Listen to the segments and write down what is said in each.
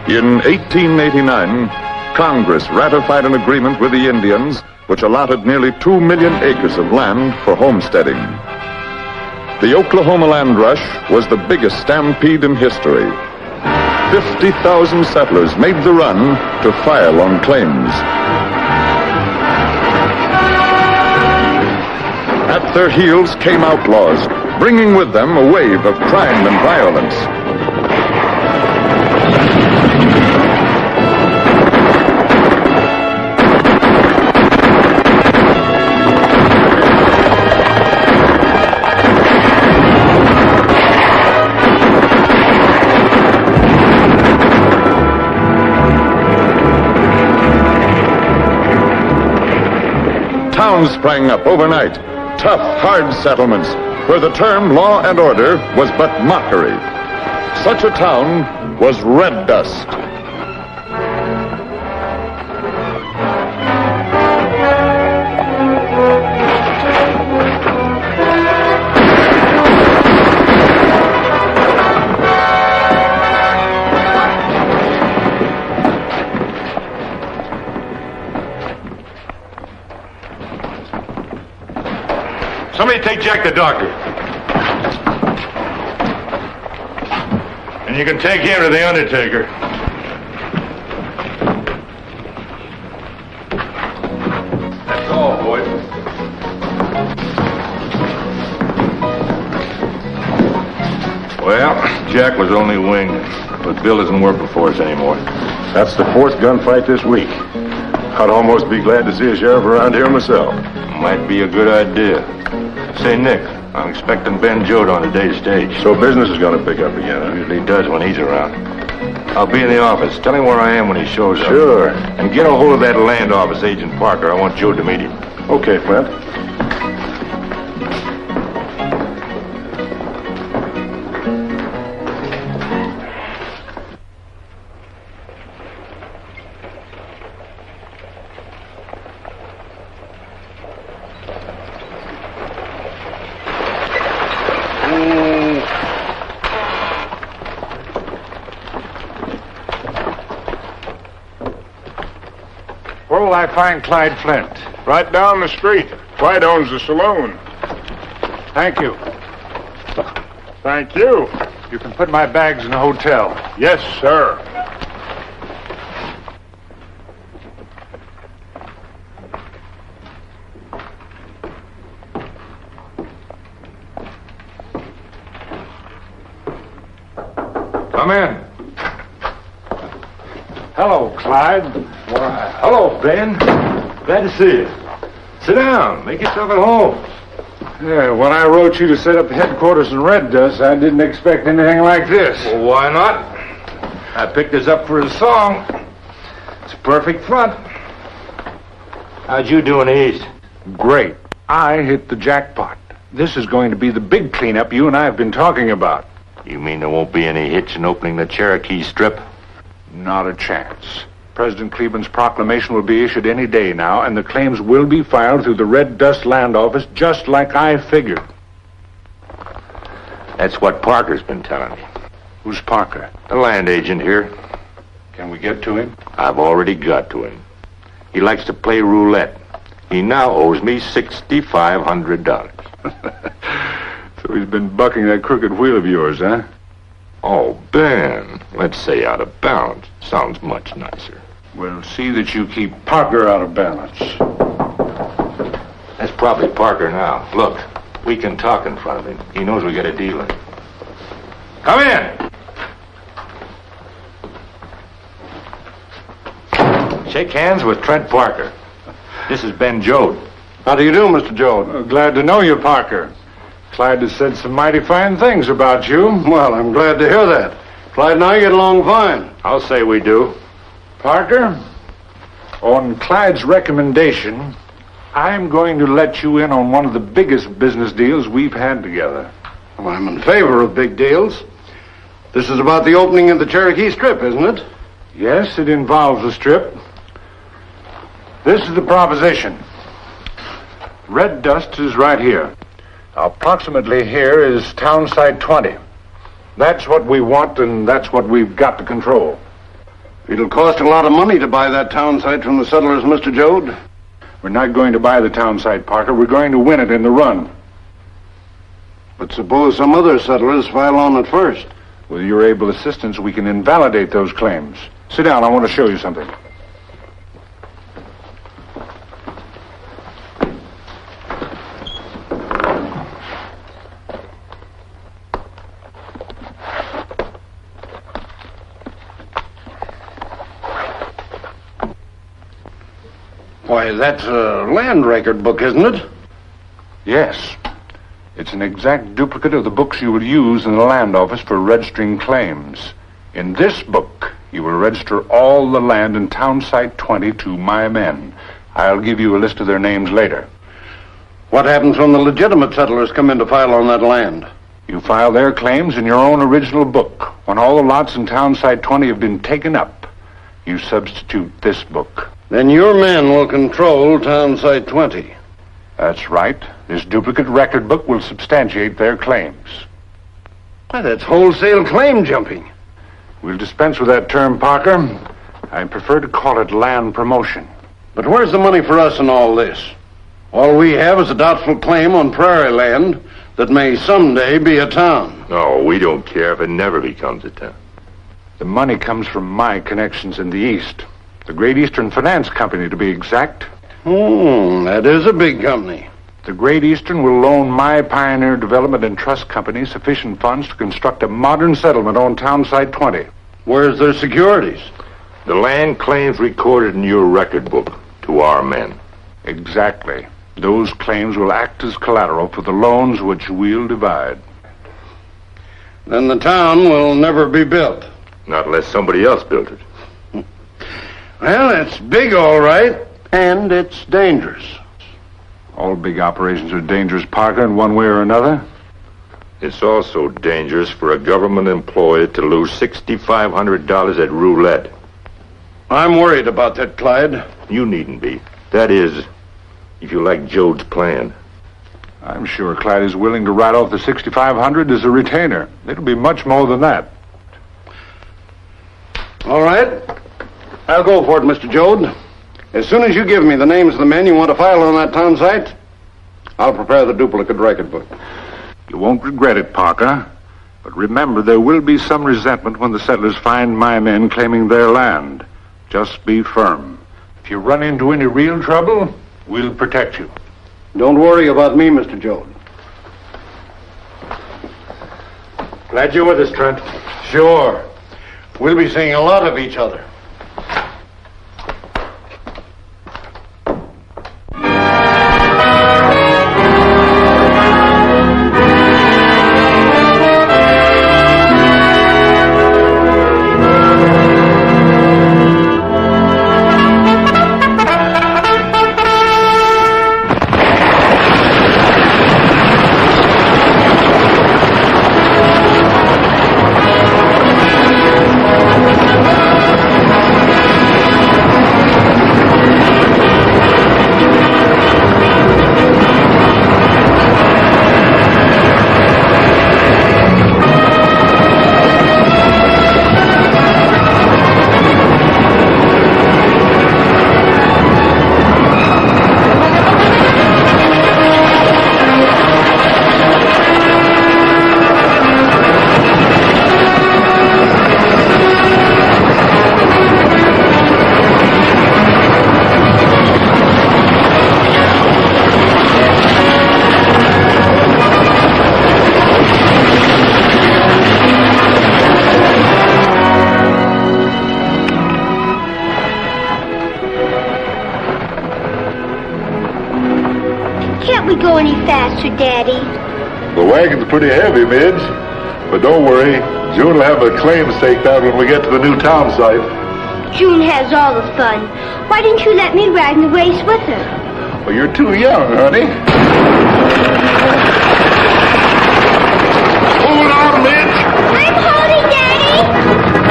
In 1889, Congress ratified an agreement with the Indians which allotted nearly 2 million acres of land for homesteading. The Oklahoma land rush was the biggest stampede in history. 50,000 settlers made the run to file on claims. At their heels came outlaws, bringing with them a wave of crime and violence. Towns sprang up overnight, tough, hard settlements, where the term law and order was but mockery. Such a town was Red Dust. Somebody take Jack the doctor. And you can take him to the undertaker. That's all, boys. Well, Jack was only winged, but Bill isn't working for us anymore. That's the fourth gunfight this week. I'd almost be glad to see a sheriff around here myself. Might be a good idea. Say, Nick, I'm expecting Ben Jode on today's stage. So business is going to pick up again, huh? Usually does when he's around. I'll be in the office. Tell him where I am when he shows up. Sure. And get a hold of that land office agent Parker. I want Jode to meet him. Okay, Flint. Where will I find Clyde Flint? Right down the street. Clyde owns the saloon. Thank you. Thank you. You can put my bags in the hotel. Yes, sir. Come in. Hello, Clyde. Why, hello, Ben. Glad to see you. Sit down. Make yourself at home. Yeah, when I wrote you to set up headquarters in Red Dust, I didn't expect anything like this. Well, why not? I picked this up for a song. It's a perfect front. How'd you do in the East? Great. I hit the jackpot. This is going to be the big cleanup you and I have been talking about. You mean there won't be any hitch in opening the Cherokee Strip? Not a chance. President Cleveland's proclamation will be issued any day now, and the claims will be filed through the Red Dust Land Office, just like I figured. That's what Parker's been telling me. Who's Parker? The land agent here. Can we get to him? I've already got to him. He likes to play roulette. He now owes me $6,500. So he's been bucking that crooked wheel of yours, huh? Oh, Ben, let's say out of bounds. Sounds much nicer. We'll see that you keep Parker out of balance. That's probably Parker now. Look, we can talk in front of him. He knows we got a deal in. Come in! Shake hands with Trent Parker. This is Ben Jode. How do you do, Mr. Jode? Glad to know you, Parker. Clyde has said some mighty fine things about you. Well, I'm glad to hear that. Clyde and I get along fine. I'll say we do. Parker, on Clyde's recommendation, I'm going to let you in on one of the biggest business deals we've had together. Well, I'm in favor of big deals. This is about the opening of the Cherokee Strip, isn't it? Yes, it involves the Strip. This is the proposition. Red Dust is right here. Approximately here is town site 20. That's what we want, and that's what we've got to control. It'll cost a lot of money to buy that town site from the settlers, Mr. Jode. We're not going to buy the town site, Parker. We're going to win it in the run. But suppose some other settlers file on it first. With your able assistance, we can invalidate those claims. Sit down. I want to show you something. Why, that's a land record book, isn't it? Yes. It's an exact duplicate of the books you will use in the land office for registering claims. In this book, you will register all the land in town site 20 to my men. I'll give you a list of their names later. What happens when the legitimate settlers come in to file on that land? You file their claims in your own original book. When all the lots in town site 20 have been taken up, you substitute this book. Then your men will control town site 20. That's right. This duplicate record book will substantiate their claims. Why, that's wholesale claim jumping. We'll dispense with that term, Parker. I prefer to call it land promotion. But where's the money for us in all this? All we have is a doubtful claim on prairie land that may someday be a town. No, we don't care if it never becomes a town. The money comes from my connections in the East. The Great Eastern Finance Company, to be exact. That is a big company. The Great Eastern will loan my Pioneer Development and Trust Company sufficient funds to construct a modern settlement on town site 20. Where's their securities? The land claims recorded in your record book to our men. Exactly. Those claims will act as collateral for the loans which we'll divide. Then the town will never be built. Not unless somebody else built it. Well, it's big, all right, and it's dangerous. All big operations are dangerous, Parker, in one way or another. It's also dangerous for a government employee to lose $6,500 at roulette. I'm worried about that, Clyde. You needn't be. That is, if you like Jode's plan. I'm sure Clyde is willing to write off the $6,500 as a retainer. It'll be much more than that. All right. I'll go for it, Mr. Jode. As soon as you give me the names of the men you want to file on that town site, I'll prepare the duplicate record book. You won't regret it, Parker. But remember, there will be some resentment when the settlers find my men claiming their land. Just be firm. If you run into any real trouble, we'll protect you. Don't worry about me, Mr. Jode. Glad you're with us, Trent. Sure. We'll be seeing a lot of each other. Daddy. The wagon's pretty heavy, Midge. But don't worry, June will have a claim staked out when we get to the new town site. June has all the fun. Why didn't you let me ride in the race with her? Well, you're too young, honey. Hold on, Midge. I'm holding, Daddy.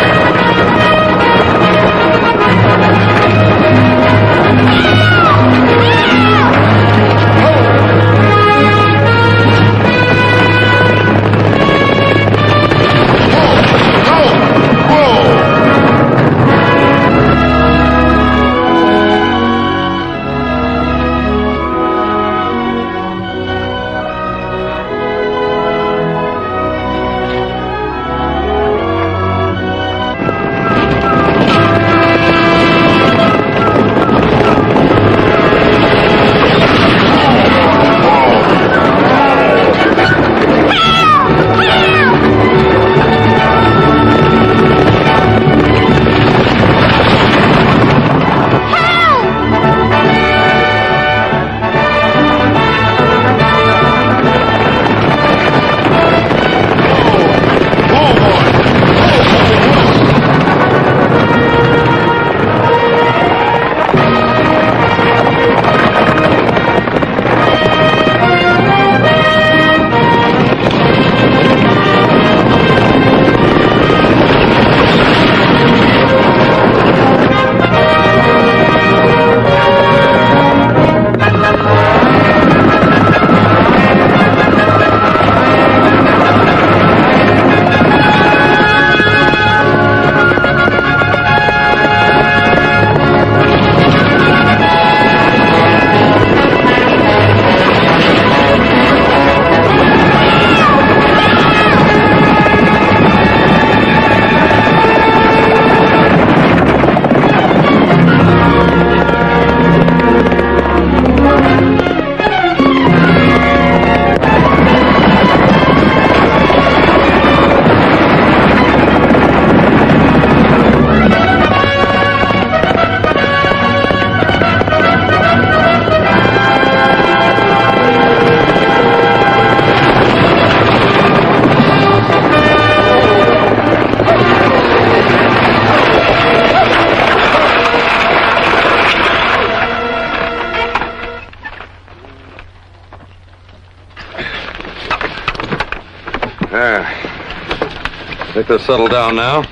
think they're settled down now.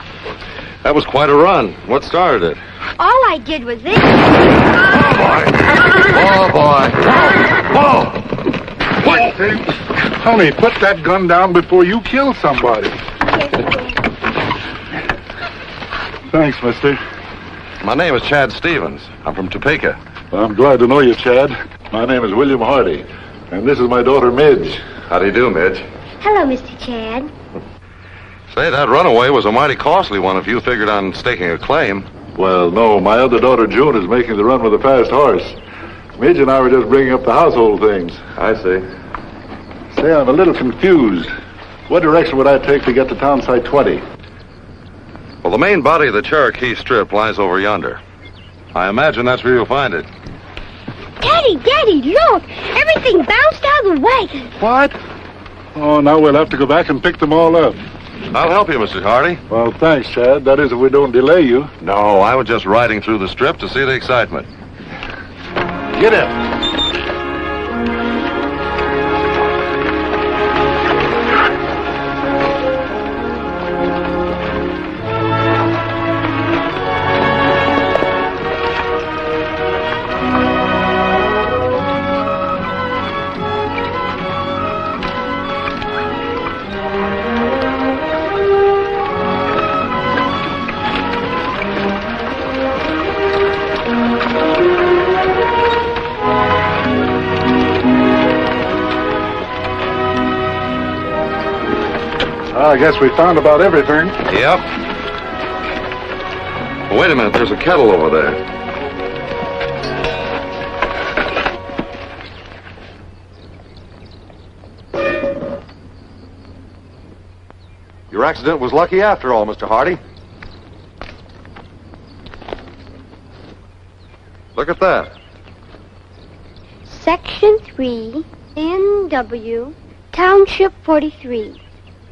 That was quite a run. What started it? All I did was this. Oh, boy. Oh! What? Honey, put that gun down before you kill somebody. Thanks, mister. My name is Chad Stevens. I'm from Topeka. I'm glad to know you, Chad. My name is William Hardy, and this is my daughter, Midge. How do you do, Midge? Hello, Mr. Chad. Say, that runaway was a mighty costly one if you figured on staking a claim. Well, no, my other daughter, June, is making the run with a fast horse. Midge and I were just bringing up the household things. I see. Say, I'm a little confused. What direction would I take to get to town site 20? Well, the main body of the Cherokee Strip lies over yonder. I imagine that's where you'll find it. Daddy, look! Everything bounced out of the wagon. What? Oh, now we'll have to go back and pick them all up. I'll help you, Mr. Hardy. Well, thanks, Chad. That is, if we don't delay you. No, I was just riding through the strip to see the excitement. Get in. I guess we found about everything. Yep. Wait a minute, there's a kettle over there. Your accident was lucky after all, Mr. Hardy. Look at that. Section 3, NW, Township 43.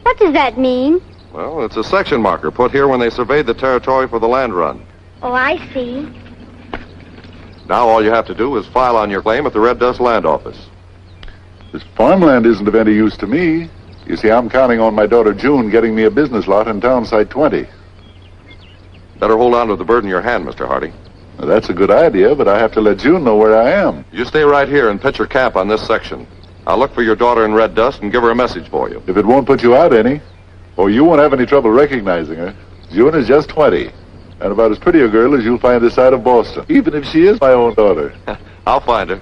What does that mean? Well, it's a section marker put here when they surveyed the territory for the land run. Oh, I see. Now all you have to do is file on your claim at the Red Dust Land Office. This farmland isn't of any use to me. You see, I'm counting on my daughter June getting me a business lot in town site 20. Better hold on to the bird in your hand, Mr. Hardy. Now, that's a good idea, but I have to let June know where I am. You stay right here and pitch your camp on this section. I'll look for your daughter in Red Dust and give her a message for you. If it won't put you out any, or you won't have any trouble recognizing her, June is just 20, and about as pretty a girl as you'll find this side of Boston, even if she is my own daughter. I'll find her.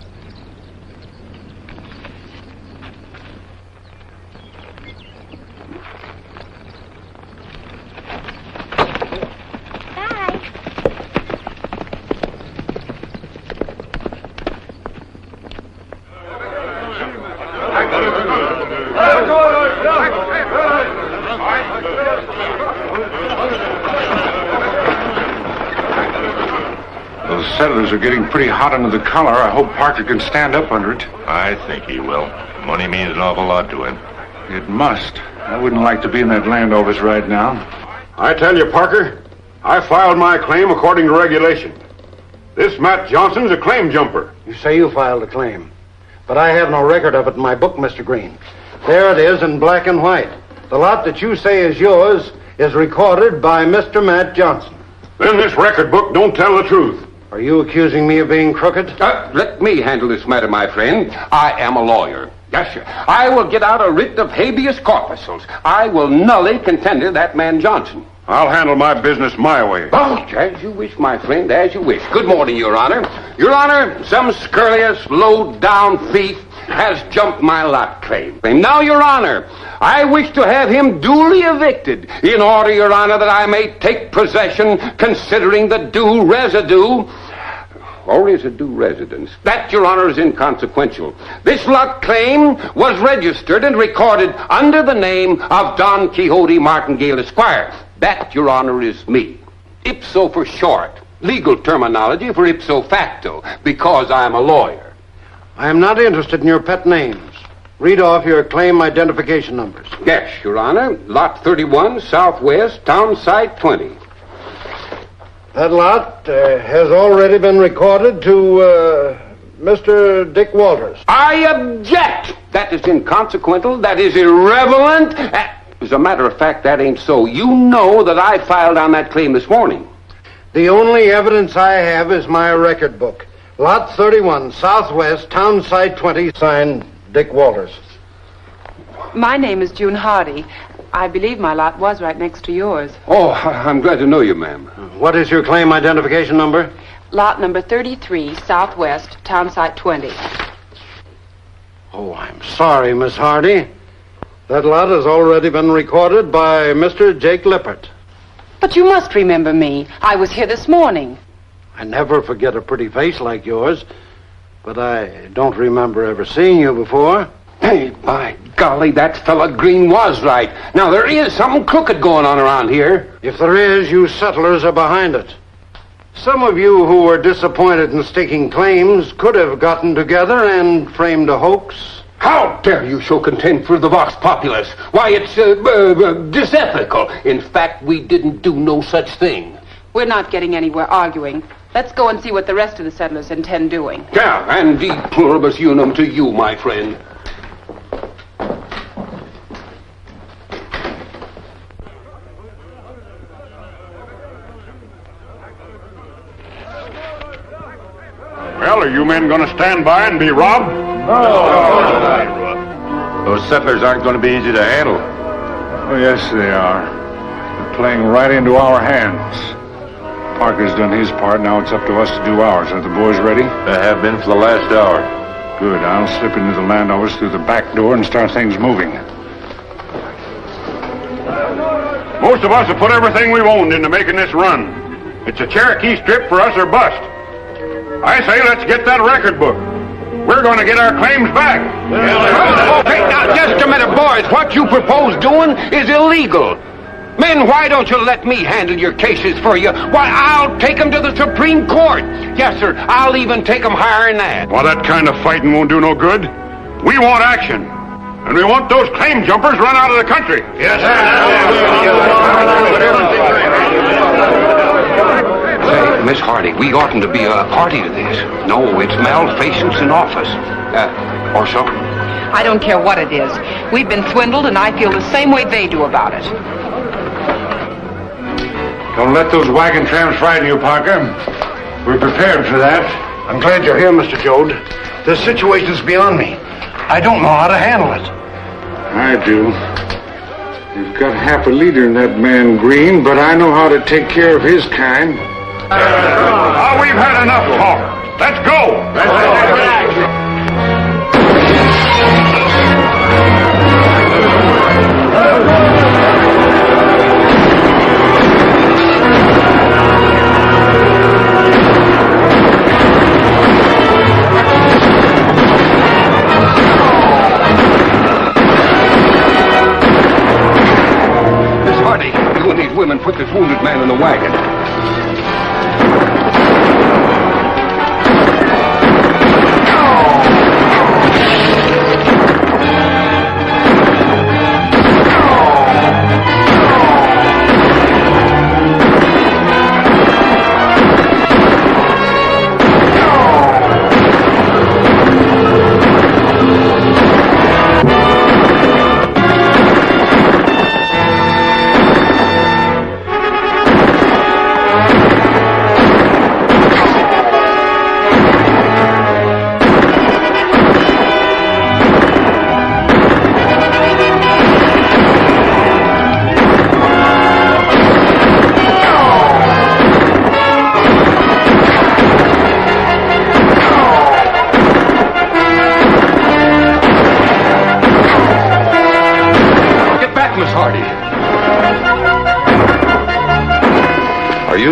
Those settlers are getting pretty hot under the collar. I hope Parker can stand up under it. I think he will. Money means an awful lot to him. It must. I wouldn't like to be in that land office right now. I tell you, Parker, I filed my claim according to regulation. This Matt Johnson's a claim jumper. You say you filed a claim, but I have no record of it in my book, Mr. Green. There it is in black and white. The lot that you say is yours is recorded by Mr. Matt Johnson. Then this record book don't tell the truth. Are you accusing me of being crooked? Let me handle this matter, my friend. I am a lawyer. Yes, sir. I will get out a writ of habeas corpus. I will nully contender that man Johnson. I'll handle my business my way. Oh, as you wish, my friend, as you wish. Good morning, Your Honor. Your Honor, some scurrilous, low-down thief has jumped my lot claim. Now, Your Honor, I wish to have him duly evicted in order, Your Honor, that I may take possession considering the due residue. Or is it due residence? That, Your Honor, is inconsequential. This lot claim was registered and recorded under the name of Don Quixote Martingale, Esquire. That, Your Honor, is me. Ipso for short. Legal terminology for ipso facto, because I'm a lawyer. I am not interested in your pet names. Read off your claim identification numbers. Yes, Your Honor. Lot 31, Southwest, Town Site 20. That lot has already been recorded to Mr. Dick Walters. I object! That is inconsequential, that is irrelevant. As a matter of fact, that ain't so. You know that I filed on that claim this morning. The only evidence I have is my record book. Lot 31, Southwest, Town Site 20, signed Dick Walters. My name is June Hardy. I believe my lot was right next to yours. Oh, I'm glad to know you, ma'am. What is your claim identification number? Lot number 33, Southwest, Town Site 20. Oh, I'm sorry, Miss Hardy. That lot has already been recorded by Mr. Jake Lippert. But you must remember me. I was here this morning. I never forget a pretty face like yours, but I don't remember ever seeing you before. Hey, by golly, that fella Green was right. Now, there is something crooked going on around here. If there is, you settlers are behind it. Some of you who were disappointed in staking claims could have gotten together and framed a hoax. How dare you show contempt for the Vox Populus? Why, it's disethical. In fact, we didn't do no such thing. We're not getting anywhere arguing. Let's go and see what the rest of the settlers intend doing. Yeah, and de pluribus unum to you, my friend. Well, are you men going to stand by and be robbed? Those settlers aren't going to be easy to handle. Oh, yes, they are. They're playing right into our hands. Parker's done his part. Now it's up to us to do ours. Are the boys ready? They have been for the last hour. Good. I'll slip into the land office through the back door and start things moving. Most of us have put everything we've owned into making this run. It's a Cherokee Strip for us or bust. I say let's get that record book. We're going to get our claims back. Okay, now, just a minute, boys. What you propose doing is illegal. Men, why don't you let me handle your cases for you? Why, I'll take them to the Supreme Court. Yes, sir, I'll even take them higher than that. Well, that kind of fighting won't do no good. We want action. And we want those claim jumpers run out of the country. Yes, Say, Miss Hardy, we oughtn't to be a party to this. No, it's malfeasance in office. Or so. I don't care what it is. We've been swindled, and I feel the same way they do about it. Don't let those wagon trams frighten you, Parker. We're prepared for that. I'm glad you're here, Mr. Jode. This situation's beyond me. I don't know how to handle it. I do. You've got half a leader in that man Green, but I know how to take care of his kind. Now we've had enough talk. Let's go. Miss Hardy, you and these women put this wounded man in the wagon.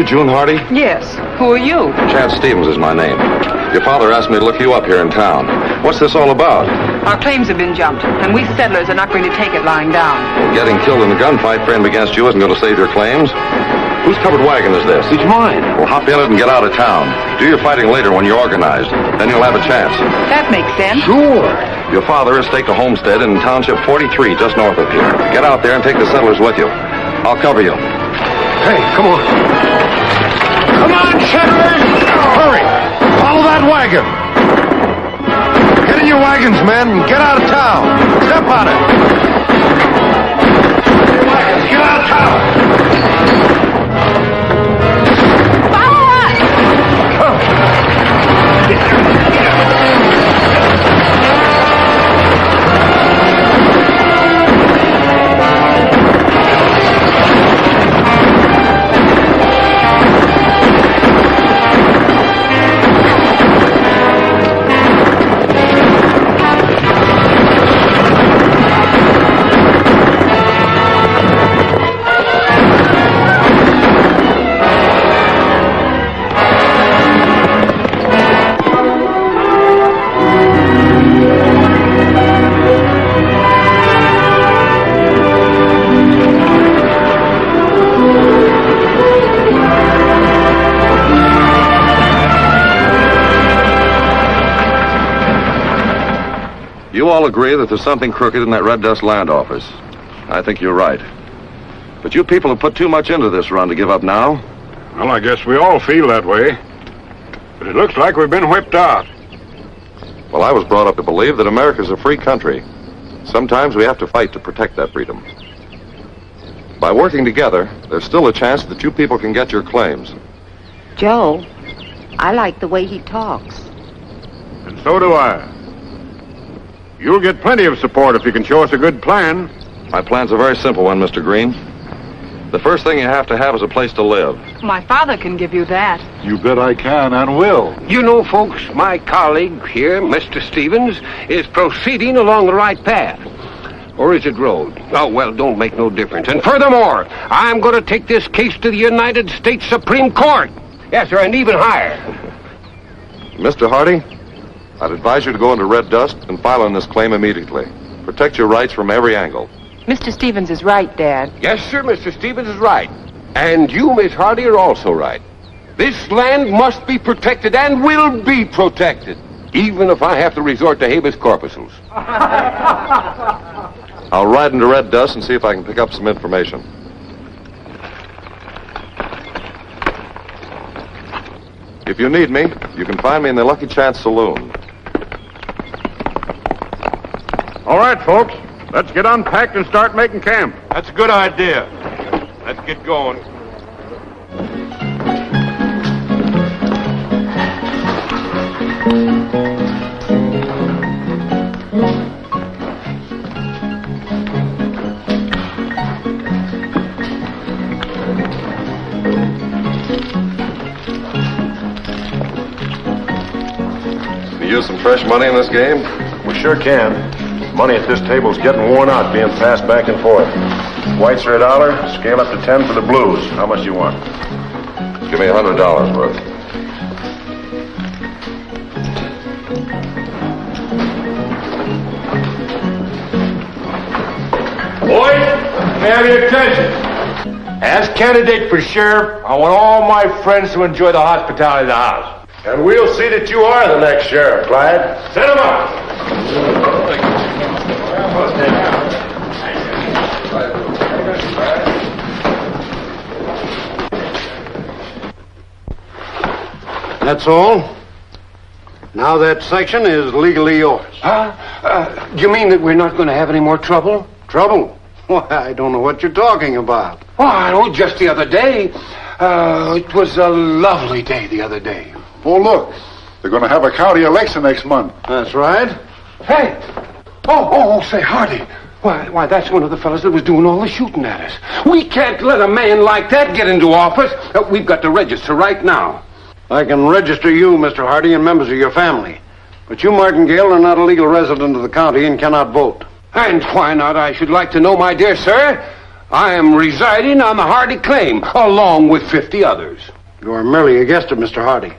June Hardy? Yes. Who are you? Chad Stevens is my name. Your father asked me to look you up here in town. What's this all about? Our claims have been jumped, and we settlers are not going to take it lying down. Well, getting killed in a gunfight framed against you isn't going to save your claims. Whose covered wagon is this? It's mine. Well, hop in it and get out of town. Do your fighting later when you're organized. Then you'll have a chance. That makes sense. Sure. Your father has staked a homestead in Township 43, just north of here. Get out there and take the settlers with you. I'll cover you. Hey, come on. Come on, settlers! Hurry! Follow that wagon! Get in your wagons, men, and get out of town! Step on it! Get out of town! You all agree that there's something crooked in that red dust land office. I think you're right. But you people have put too much into this run to give up now. Well, I guess we all feel that way. But it looks like we've been whipped out. Well, I was brought up to believe that America's a free country. Sometimes we have to fight to protect that freedom. By working together, there's still a chance that you people can get your claims. Joe, I like the way he talks. And so do I. You'll get plenty of support if you can show us a good plan. My plan's a very simple one, Mr. Green. The first thing you have to have is a place to live. My father can give you that. You bet I can and will. You know, folks, my colleague here, Mr. Stevens, is proceeding along the right path. Or is it road? Oh, well, don't make no difference. And furthermore, I'm going to take this case to the United States Supreme Court. Yes, sir, and even higher. Mr. Hardy, I'd advise you to go into red dust and file on this claim immediately. Protect your rights from every angle. Mr. Stevens is right, Dad. Yes, sir, Mr. Stevens is right. And you, Miss Hardy, are also right. This land must be protected and will be protected, even if I have to resort to habeas corpuses. I'll ride into red dust and see if I can pick up some information. If you need me, you can find me in the Lucky Chance Saloon. All right, folks. Let's get unpacked and start making camp. That's a good idea. Let's get going. Can you use some fresh money in this game? We sure can. Money at this table's getting worn out, being passed back and forth. Whites are $1, scale up to 10 for the blues. How much do you want? Give me $100 worth. Boys, may I have your attention? As candidate for sheriff, I want all my friends to enjoy the hospitality of the house. And we'll see that you are the next sheriff, Clyde. Set him up! That's all. Now that section is legally yours. You mean that we're not going to have any more trouble? Trouble? Why, I don't know what you're talking about. Oh, I know, just the other day. It was a lovely day the other day. Oh, look. They're going to have a county election next month. That's right. Hey! Say, Hardy. Why, that's one of the fellas that was doing all the shooting at us. We can't let a man like that get into office. We've got to register right now. I can register you, Mr. Hardy, and members of your family. But you, Martingale, are not a legal resident of the county and cannot vote. And why not, I should like to know, my dear sir? I am residing on the Hardy claim, along with 50 others. You are merely a guest of Mr. Hardy,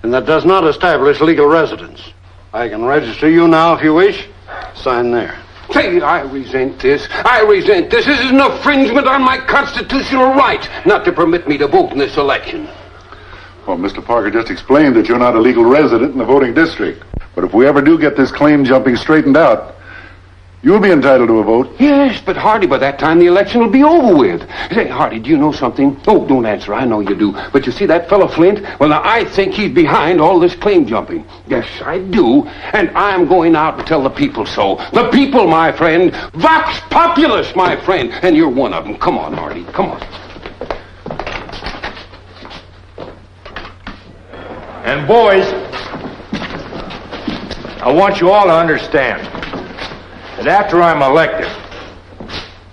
and that does not establish legal residence. I can register you now if you wish. Sign there. Say, I resent this. This is an infringement on my constitutional right not to permit me to vote in this election. Well, Mr. Parker just explained that you're not a legal resident in the voting district. But if we ever do get this claim jumping straightened out, You'll be entitled to a vote. Yes, but Hardy, by that time the election will be over with. Say, Hardy, do you know something? Oh, don't answer. I know you do. But you see that fellow Flint? Well, now, I think he's behind all this claim jumping. Yes, I do. And I'm going out and tell the people so. The people, my friend. Vox populus, my friend. And you're one of them. Come on, Hardy. Come on. And boys, I want you all to understand that after I'm elected,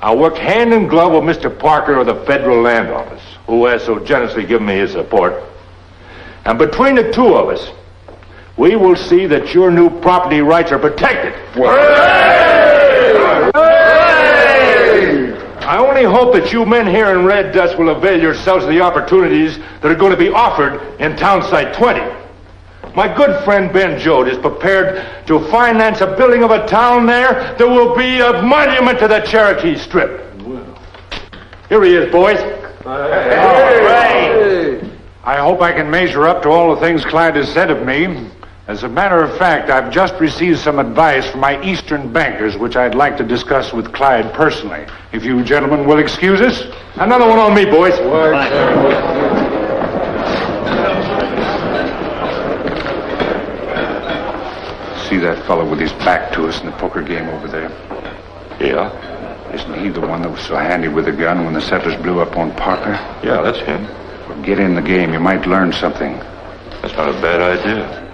I'll work hand in glove with Mr. Parker of the Federal Land Office, who has so generously given me his support. And between the two of us, we will see that your new property rights are protected. Hooray! Hooray! I only hope that you men here in Red Dust will avail yourselves of the opportunities that are going to be offered in Town Site 20. My good friend Ben Jode is prepared to finance a building of a town there that will be a monument to the Cherokee Strip. Here he is, boys. Hey. I hope I can measure up to all the things Clyde has said of me. As a matter of fact, I've just received some advice from my Eastern bankers, which I'd like to discuss with Clyde personally. If you gentlemen will excuse us. Another one on me, boys. See that fellow with his back to us in the poker game over there? Yeah? Isn't he the one that was so handy with the gun when the settlers blew up on Parker? Yeah, that's him. Well, get in the game. You might learn something. That's not a bad idea.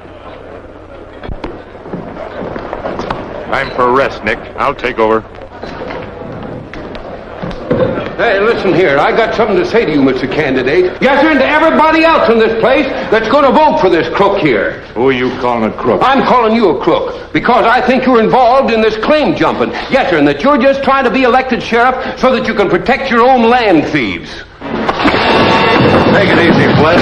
Time for a rest, Nick. I'll take over. Hey, listen here. I got something to say to you, Mr. Candidate. Yes, sir, and to everybody else in this place that's going to vote for this crook here. Who are you calling a crook? I'm calling you a crook because I think you're involved in this claim jumping. Yes, sir, and that you're just trying to be elected sheriff so that you can protect your own land thieves. Take it easy, Flint.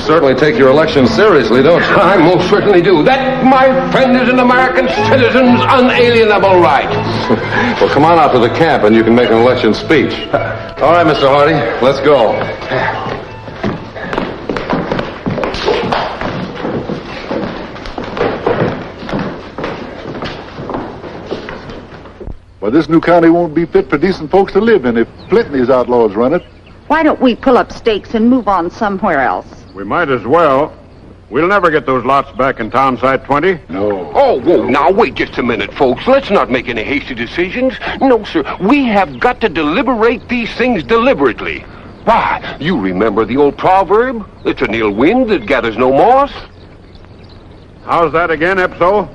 Certainly take your election seriously, don't you? I most certainly do. That, my friend, is an American citizen's unalienable right. Well, come on out to the camp and you can make an election speech. All right, Mr. Hardy, let's go. Well, this new county won't be fit for decent folks to live in if Flint and these outlaws run it. Why don't we pull up stakes and move on somewhere else? We might as well. We'll never get those lots back in Town Site 20. No. Oh, whoa, now wait just a minute, folks. Let's not make any hasty decisions. No, sir. We have got to deliberate these things deliberately. Why, you remember the old proverb? It's an ill wind that gathers no moss. How's that again, Epso?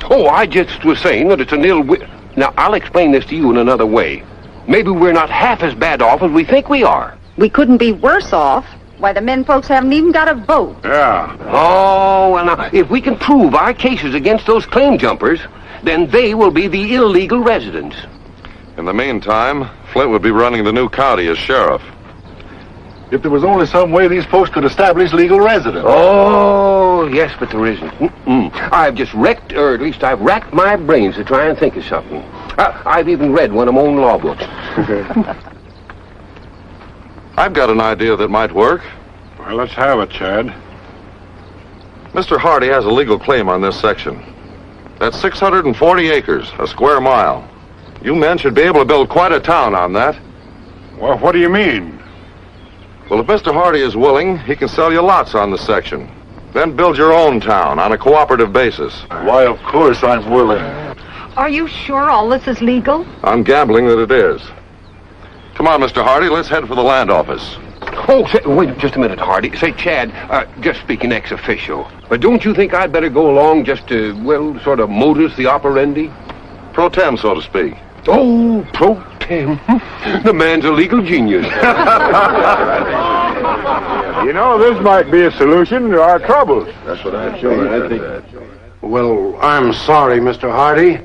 Oh, I just was saying that it's an ill wind. Now, I'll explain this to you in another way. Maybe we're not half as bad off as we think we are. We couldn't be worse off. Why, the men folks haven't even got a vote. Yeah. Oh, well, now, if we can prove our cases against those claim jumpers, then they will be the illegal residents. In the meantime, Flint would be running the new county as sheriff. If there was only some way these folks could establish legal residence. Oh, yes, but there isn't. I've just wrecked, or at least I've racked my brains to try and think of something. I've even read one of my own law books. I've got an idea that might work. Well, let's have it, Chad. Mr. Hardy has a legal claim on this section. That's 640 acres, a square mile. You men should be able to build quite a town on that. Well, what do you mean? Well, if Mr. Hardy is willing, he can sell you lots on the section. Then build your own town on a cooperative basis. Why, of course I'm willing. Are you sure all this is legal? I'm gambling that it is. Come on, Mr. Hardy, let's head for the land office. Oh, wait just a minute, Hardy. Say, Chad, just speaking ex officio, don't you think I'd better go along just to, well, sort of modus the operandi? Pro tem, so to speak. Oh, pro tem. The man's a legal genius. You know, this might be a solution to our troubles. That's what I think. Well, I'm sorry, Mr. Hardy,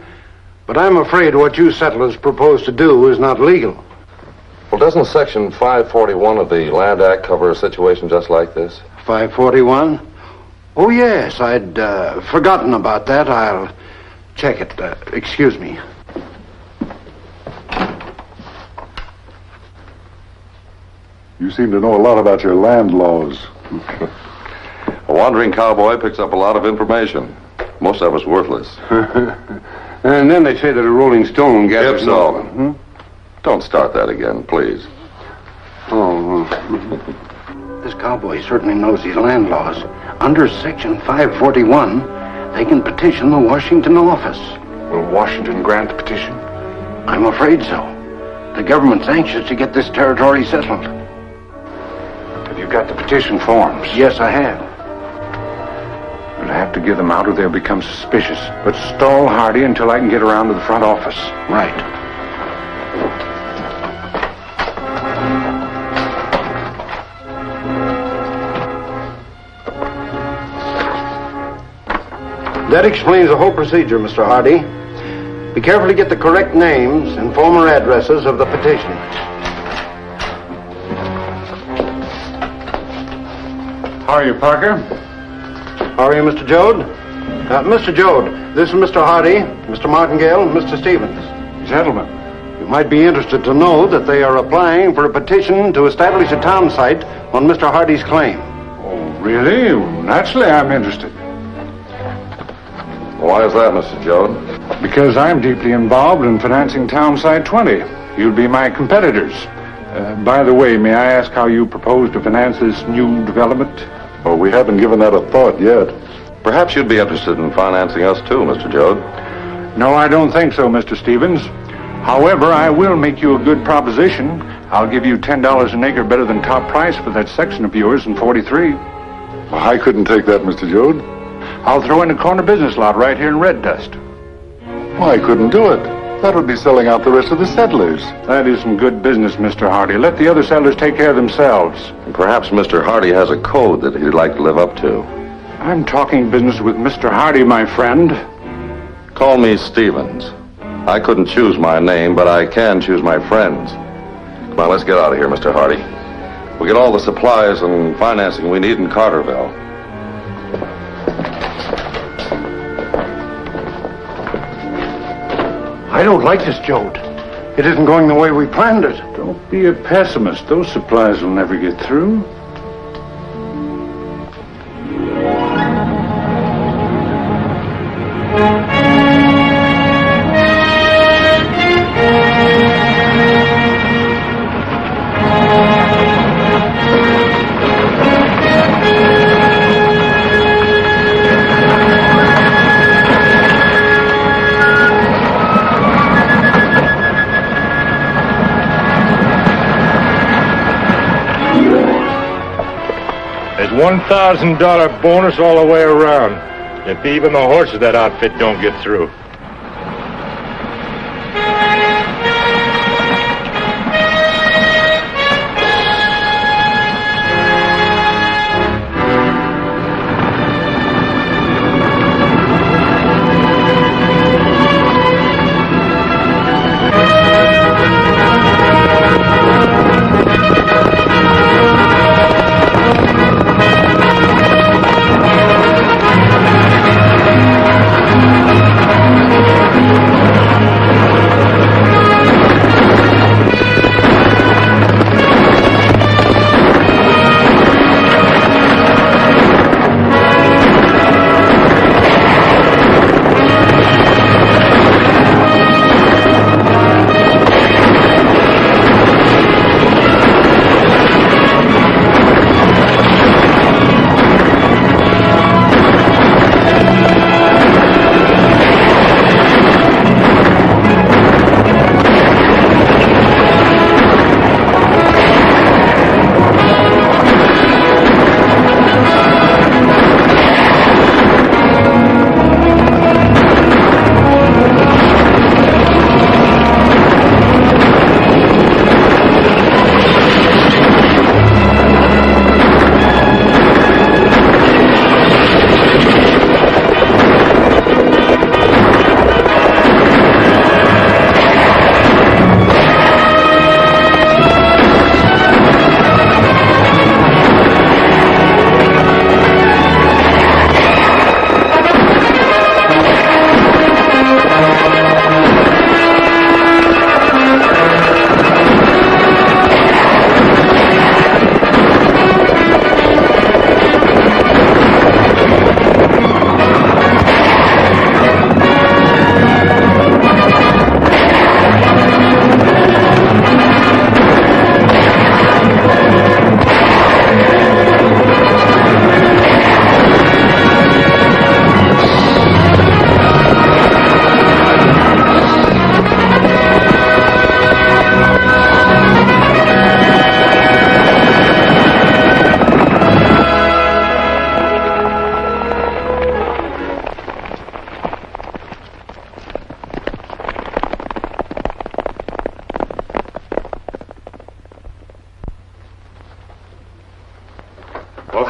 but I'm afraid what you settlers propose to do is not legal. Well, doesn't Section 541 of the Land Act cover a situation just like this? 541? Oh, yes, I'd forgotten about that. I'll check it. Excuse me. You seem to know a lot about your land laws. A wandering cowboy picks up a lot of information. Most of it's worthless. And then they say that a rolling stone gathers... If so. Don't start that again, please. Oh, this cowboy certainly knows these land laws. Under Section 541, they can petition the Washington office. Will Washington grant the petition? I'm afraid so. The government's anxious to get this territory settled. Have you got the petition forms? Yes, I have. We'll have to give them out or they'll become suspicious. But stall Hardy until I can get around to the front office. Right. That explains the whole procedure, Mr. Hardy. Be careful to get the correct names and former addresses of the petitioners. How are you, Parker? How are you, Mr. Jode? Mr. Jode, this is Mr. Hardy, Mr. Martingale, and Mr. Stevens. Gentlemen. You might be interested to know that they are applying for a petition to establish a town site on Mr. Hardy's claim. Oh, really? Naturally, I'm interested. Why is that, Mr. Jode? Because I'm deeply involved in financing Town Site 20. You'll be my competitors. By the way, may I ask how you propose to finance this new development? Oh, we haven't given that a thought yet. Perhaps you'd be interested in financing us too, Mr. Jode. No, I don't think so, Mr. Stevens. However, I will make you a good proposition. I'll give you $10 an acre better than top price for that section of yours in 43. Well, I couldn't take that, Mr. Jode. I'll throw in a corner business lot right here in Red Dust. Well, I couldn't do it. That would be selling out the rest of the settlers. That isn't good business, Mr. Hardy. Let the other settlers take care of themselves. And perhaps Mr. Hardy has a code that he'd like to live up to. I'm talking business with Mr. Hardy, my friend. Call me Stevens. I couldn't choose my name, but I can choose my friends. Come on, let's get out of here, Mr. Hardy. We'll get all the supplies and financing we need in Carterville. I don't like this, Jode. It isn't going the way we planned it. Don't be a pessimist. Those supplies will never get through. $1,000 bonus all the way around. If even the horses of that outfit don't get through.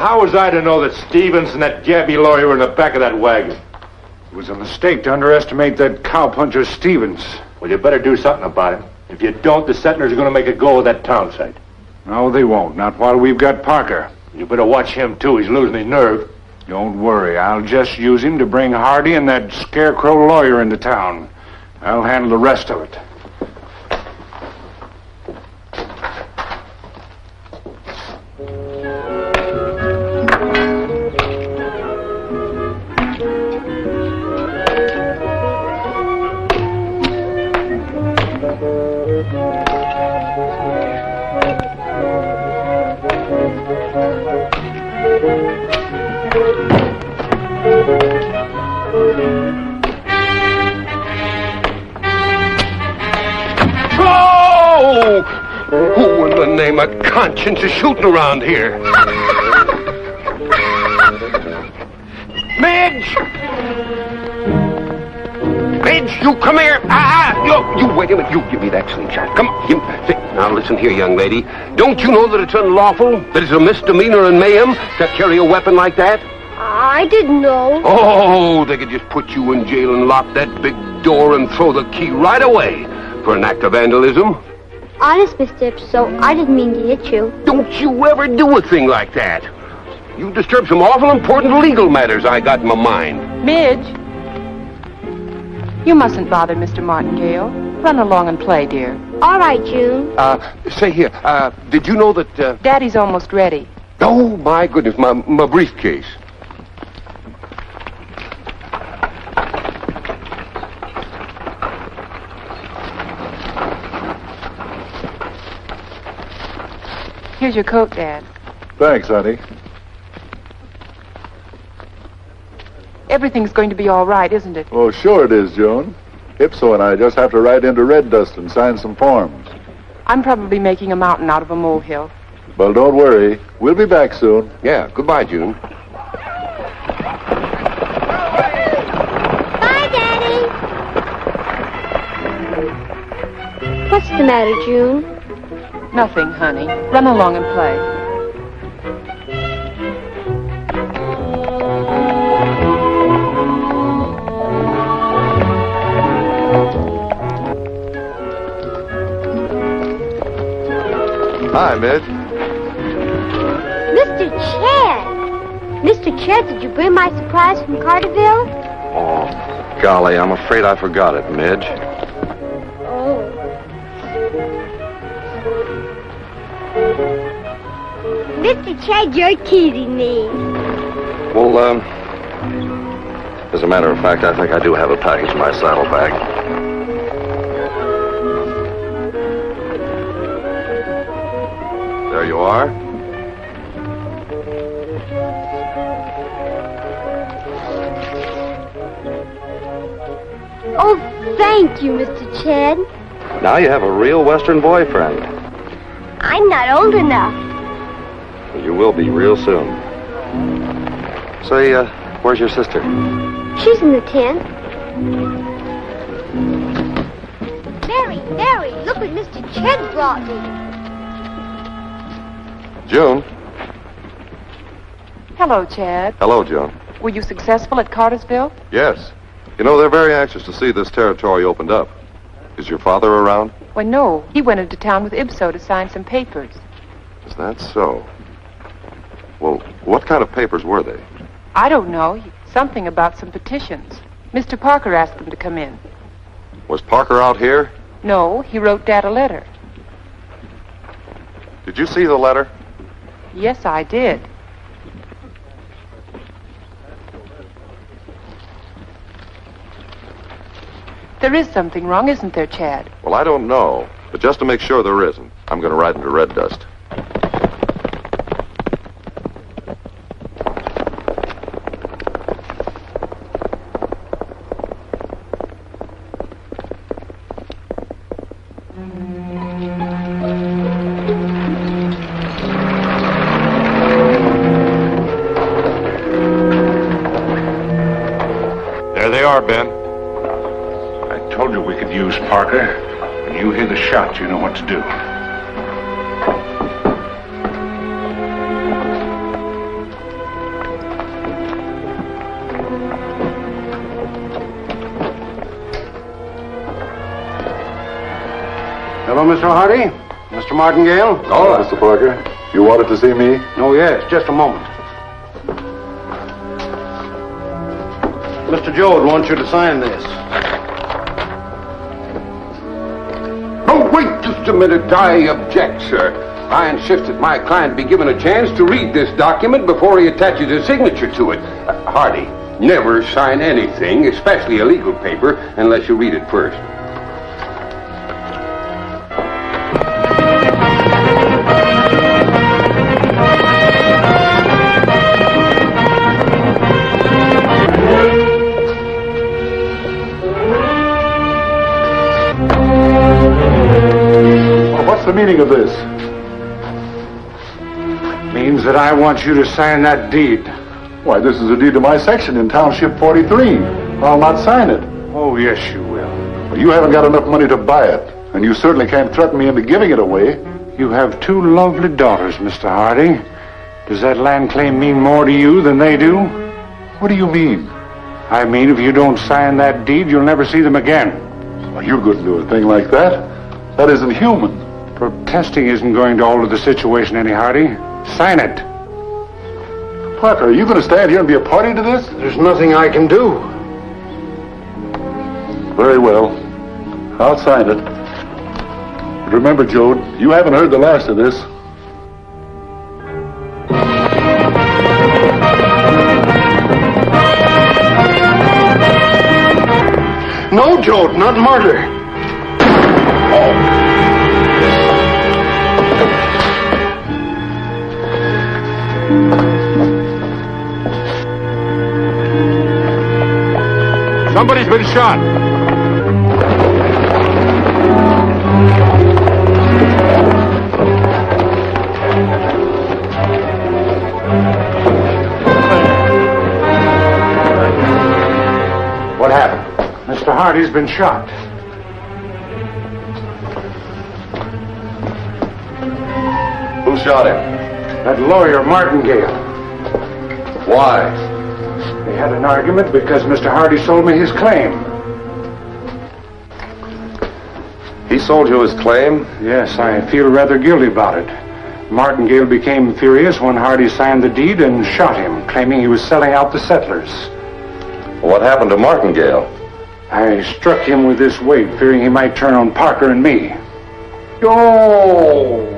how was I to know that Stevens and that Gabby lawyer were in the back of that wagon? It was a mistake to underestimate that cowpuncher Stevens. Well, you better do something about him. If you don't, the settlers are going to make a go of that town site. No, they won't. Not while we've got Parker. You better watch him, too. He's losing his nerve. Don't worry. I'll just use him to bring Hardy and that scarecrow lawyer into town. I'll handle the rest of it. Who in the name of conscience is shooting around here? Midge! Midge, you come here. You wait a minute. You give me that slingshot. Come on. Now listen here, young lady. Don't you know that it's unlawful, that it's a misdemeanor and mayhem to carry a weapon like that? I didn't know. Oh, they could just put you in jail and lock that big door and throw the key right away for an act of vandalism. Honest, Mr. Ipso, I didn't mean to hit you. Don't you ever do a thing like that. You disturb some awful important legal matters I got in my mind. Midge, you mustn't bother Mr. Martingale. Run along and play, dear. All right, June. Say here, did you know that, Daddy's almost ready. Oh, my goodness, my briefcase. Here's your coat, Dad. Thanks, honey. Everything's going to be all right, isn't it? Oh, sure it is, Joan. Ipso and I just have to ride into Red Dust and sign some forms. I'm probably making a mountain out of a molehill. Well, don't worry. We'll be back soon. Yeah, goodbye, June. Bye, Daddy. What's the matter, June? Nothing, honey. Run along and play. Hi, Midge. Mr. Chad! Mr. Chad, did you bring my surprise from Carterville? Oh, golly, I'm afraid I forgot it, Midge. Oh. Mr. Chad, you're teasing me. Well, as a matter of fact, I think I do have a package in my saddlebag. There you are. Oh, thank you, Mr. Chad. Now you have a real Western boyfriend. I'm not old enough. You will be real soon. Say, where's your sister? She's in the tent. Mary, look what Mr. Chad brought me. June. Hello, Chad. Hello, June. Were you successful at Cartersville? Yes. You know, they're very anxious to see this territory opened up. Is your father around? Why, no. He went into town with Ibso to sign some papers. Is that so? Well, what kind of papers were they? I don't know. Something about some petitions. Mr. Parker asked them to come in. Was Parker out here? No, he wrote Dad a letter. Did you see the letter? Yes, I did. There is something wrong, isn't there, Chad? Well, I don't know. But just to make sure there isn't, I'm going to ride into Red Dust. There they are, Ben. I told you we could use Parker. When you hear the shot, you know what to do. Hello, Mr. Hardy. Mr. Martingale. Oh, Mr. Parker. You wanted to see me? Oh, yes. Just a moment. Mr. Jode wants you to sign this. Oh, wait just a minute. I object, sir. I insist that my client be given a chance to read this document before he attaches his signature to it. Hardy, never sign anything, especially a legal paper, unless you read it first. What's the meaning of this? Means that I want you to sign that deed. Why, this is a deed to my section in Township 43. I'll not sign it. Oh, yes, you will. Well, you haven't got enough money to buy it, and you certainly can't threaten me into giving it away. You have two lovely daughters, Mr. Hardy. Does that land claim mean more to you than they do? What do you mean? I mean, if you don't sign that deed, you'll never see them again. Well, you couldn't do a thing like that. That isn't human. Protesting isn't going to alter the situation any, Hardy. Sign it. Parker, are you going to stand here and be a party to this? There's nothing I can do. Very well. I'll sign it. But remember, Jode, you haven't heard the last of this. No, Jode, not murder. Somebody's been shot. What happened? Mr. Hardy's been shot. Who shot him? That lawyer, Martingale. Why? They had an argument because Mr. Hardy sold me his claim. He sold you his claim? Yes, I feel rather guilty about it. Martingale became furious when Hardy signed the deed and shot him, claiming he was selling out the settlers. What happened to Martingale? I struck him with this weight, fearing he might turn on Parker and me. Oh!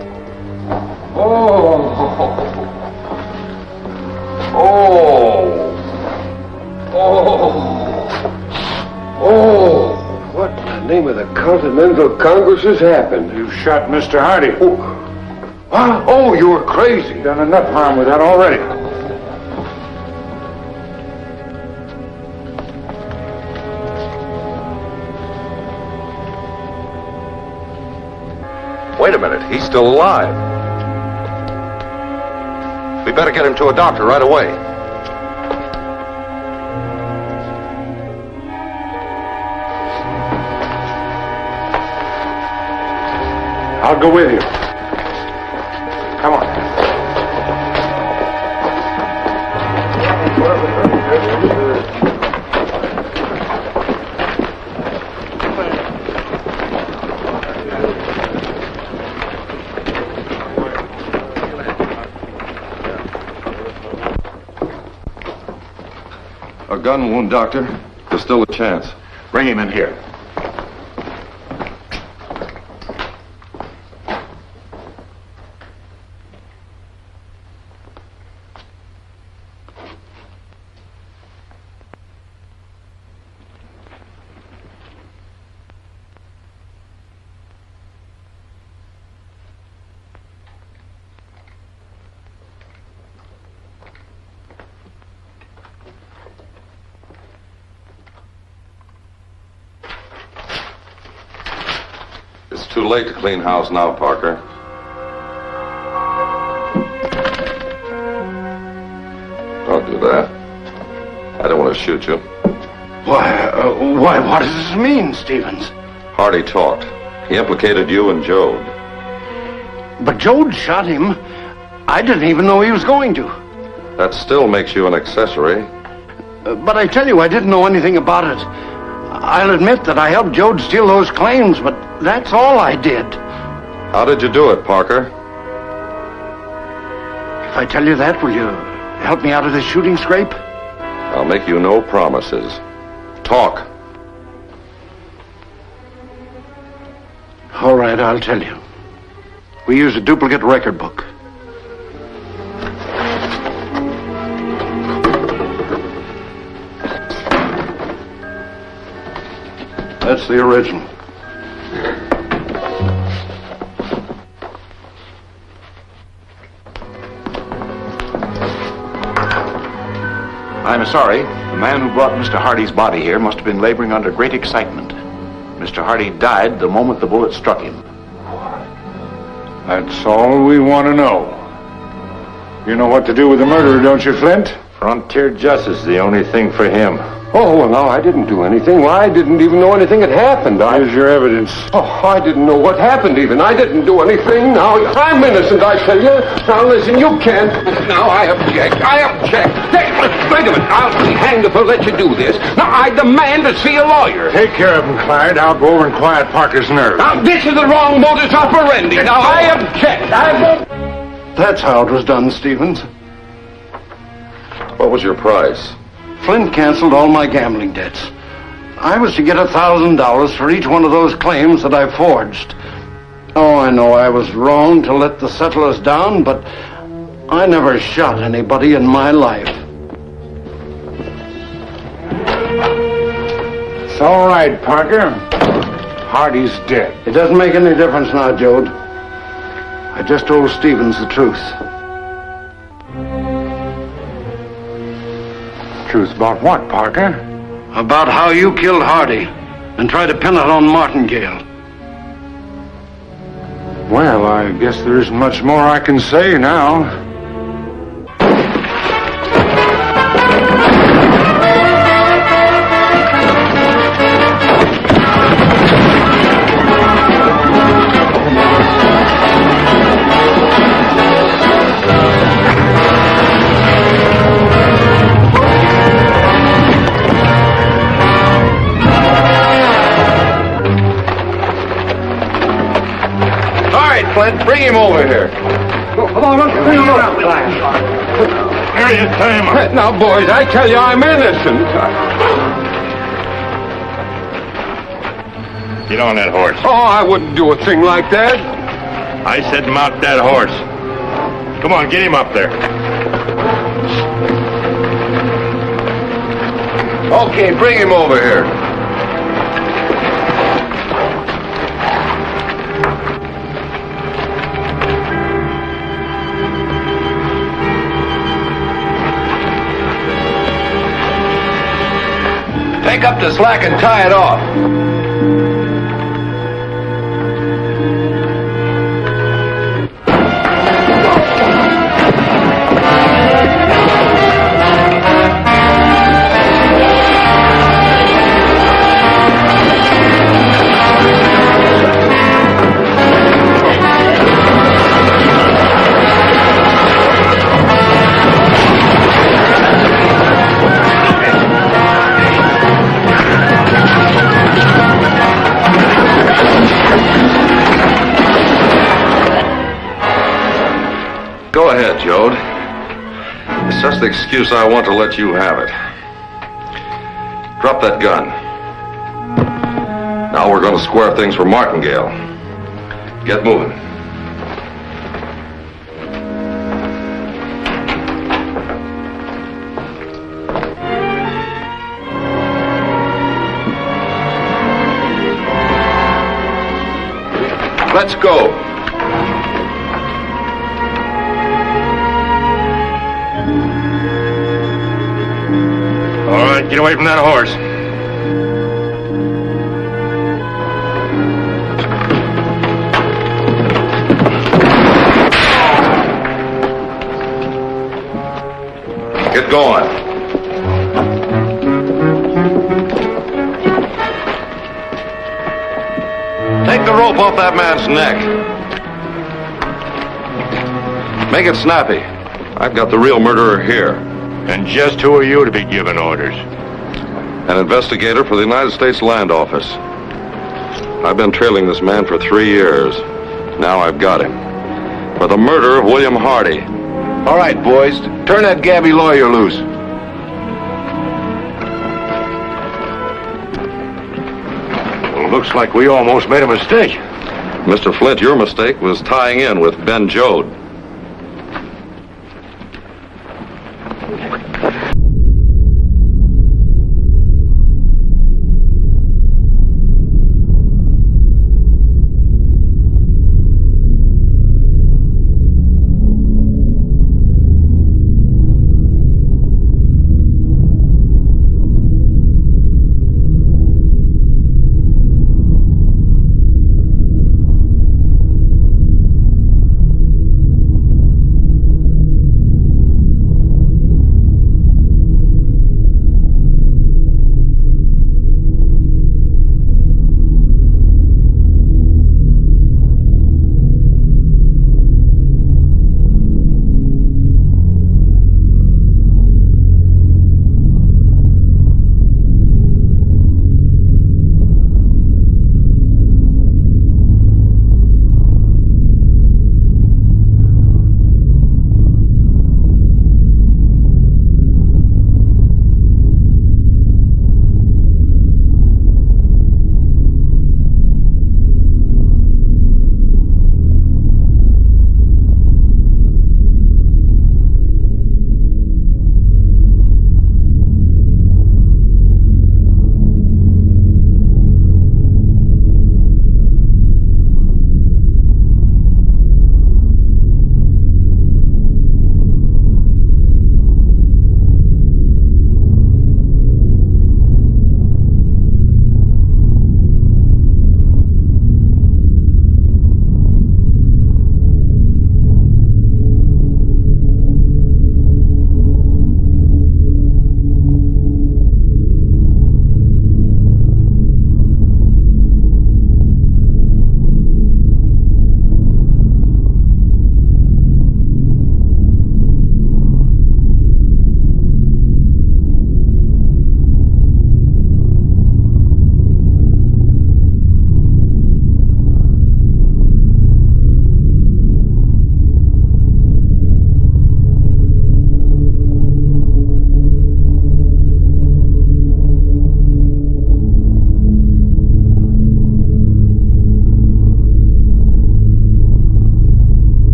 What in the name of the Continental Congress has happened? You shot Mr. Hardy. Oh, you were crazy. You've done enough harm with that already. Wait a minute, he's still alive. We better get him to a doctor right away. I'll go with you. Come on. A gun wound, Doctor. There's still a chance. Bring him in here. It's too late to clean house now, Parker. Don't do that. I don't want to shoot you. Why, what does this mean, Stevens? Hardy talked. He implicated you and Jode. But Jode shot him. I didn't even know he was going to. That still makes you an accessory. But I tell you, I didn't know anything about it. I'll admit that I helped Jode steal those claims, but that's all I did. How did you do it, Parker? If I tell you that, will you help me out of this shooting scrape? I'll make you no promises. Talk. All right, I'll tell you. We used a duplicate record book. That's the original. I'm sorry. The man who brought Mr. Hardy's body here must have been laboring under great excitement. Mr. Hardy died the moment the bullet struck him. That's all we want to know. You know what to do with the murderer, don't you, Flint? Frontier justice is the only thing for him. Oh, well, no, I didn't do anything. Well, I didn't even know anything had happened. Here's your evidence. Oh, I didn't know what happened even. I didn't do anything. Now, I'm innocent, I tell you. Now, listen, you can't. Now, I object. I object. Wait a minute. I'll be hanged if I'll let you do this. Now, I demand to see a lawyer. Take care of him, Clyde. I'll go over and quiet Parker's nerves. Now, this is the wrong modus operandi. Now, I object. That's how it was done, Stevens. What was your price? Flint canceled all my gambling debts. I was to get $1,000 for each one of those claims that I forged. Oh, I know I was wrong to let the settlers down, but I never shot anybody in my life. It's all right, Parker. Hardy's dead. It doesn't make any difference now, Jode. I just told Stevens the truth. Truth about what, Parker? About how you killed Hardy and tried to pin it on Martingale. Well, I guess there isn't much more I can say now. Flint, bring him over here. Here you time. Now, boys, I tell you, I'm innocent. Get on that horse. Oh, I wouldn't do a thing like that. I said mount that horse. Come on, get him up there. Okay, bring him over here. Take up the slack and tie it off. Go ahead, Jode. It's just the excuse I want to let you have it. Drop that gun. Now we're going to square things for Martingale. Get moving. Let's go. All right, get away from that horse. Get going. Take the rope off that man's neck. Make it snappy. I've got the real murderer here. And just who are you to be giving orders? an investigator for the United States Land Office. I've been trailing this man for 3 years. Now I've got him. For the murder of William Hardy. All right, boys, turn that gabby lawyer loose. Well, looks like we almost made a mistake. Mr. Flint, your mistake was tying in with Ben Jode.